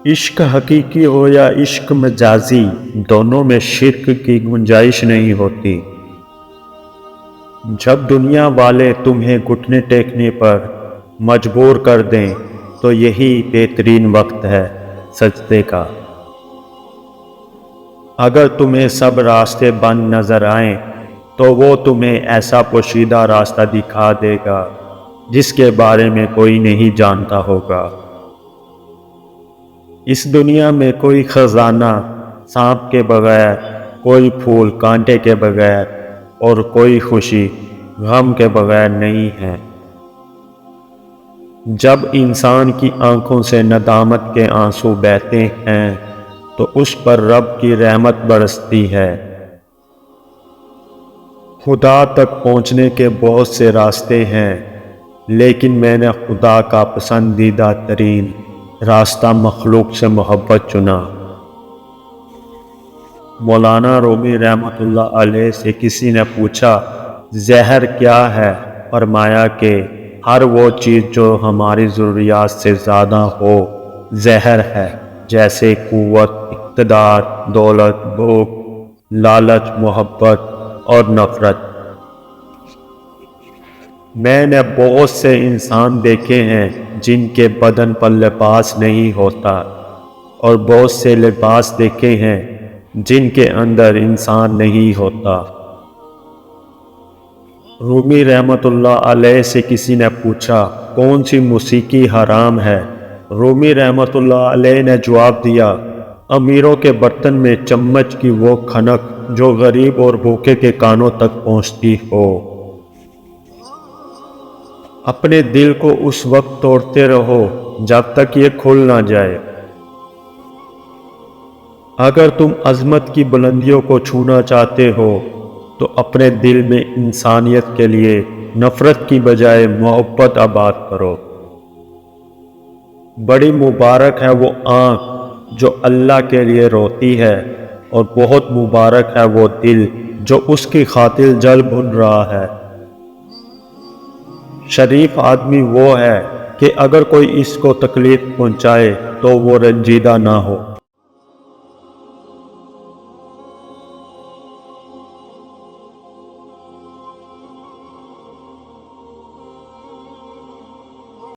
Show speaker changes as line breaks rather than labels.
عشق حقیقی ہو یا عشق مجازی، دونوں میں شرک کی گنجائش نہیں ہوتی۔ جب دنیا والے تمہیں گھٹنے ٹیکنے پر مجبور کر دیں تو یہی بہترین وقت ہے سجدے کا۔ اگر تمہیں سب راستے بند نظر آئیں تو وہ تمہیں ایسا پوشیدہ راستہ دکھا دے گا جس کے بارے میں کوئی نہیں جانتا ہوگا۔ اس دنیا میں کوئی خزانہ سانپ کے بغیر، کوئی پھول کانٹے کے بغیر اور کوئی خوشی غم کے بغیر نہیں ہے۔ جب انسان کی آنکھوں سے ندامت کے آنسو بہتے ہیں تو اس پر رب کی رحمت برستی ہے۔ خدا تک پہنچنے کے بہت سے راستے ہیں، لیکن میں نے خدا کا پسندیدہ ترین راستہ مخلوق سے محبت چنا۔ مولانا رومی رحمۃ اللہ علیہ سے کسی نے پوچھا زہر کیا ہے؟ فرمایا کہ ہر وہ چیز جو ہماری ضروریات سے زیادہ ہو زہر ہے، جیسے قوت، اقتدار، دولت، بھوک، لالچ، محبت اور نفرت۔ میں نے بہت سے انسان دیکھے ہیں جن کے بدن پر لباس نہیں ہوتا، اور بہت سے لباس دیکھے ہیں جن کے اندر انسان نہیں ہوتا۔ رومی رحمۃ اللہ علیہ سے کسی نے پوچھا کون سی موسیقی حرام ہے؟ رومی رحمۃ اللہ علیہ نے جواب دیا، امیروں کے برتن میں چمچ کی وہ کھنک جو غریب اور بھوکے کے کانوں تک پہنچتی ہو۔ اپنے دل کو اس وقت توڑتے رہو جب تک یہ کھل نہ جائے۔ اگر تم عظمت کی بلندیوں کو چھونا چاہتے ہو تو اپنے دل میں انسانیت کے لیے نفرت کی بجائے محبت آباد کرو۔ بڑی مبارک ہے وہ آنکھ جو اللہ کے لیے روتی ہے، اور بہت مبارک ہے وہ دل جو اس کی خاطر جل بھن رہا ہے۔ شریف آدمی وہ ہے کہ اگر کوئی اس کو تکلیف پہنچائے تو وہ رنجیدہ نہ ہو۔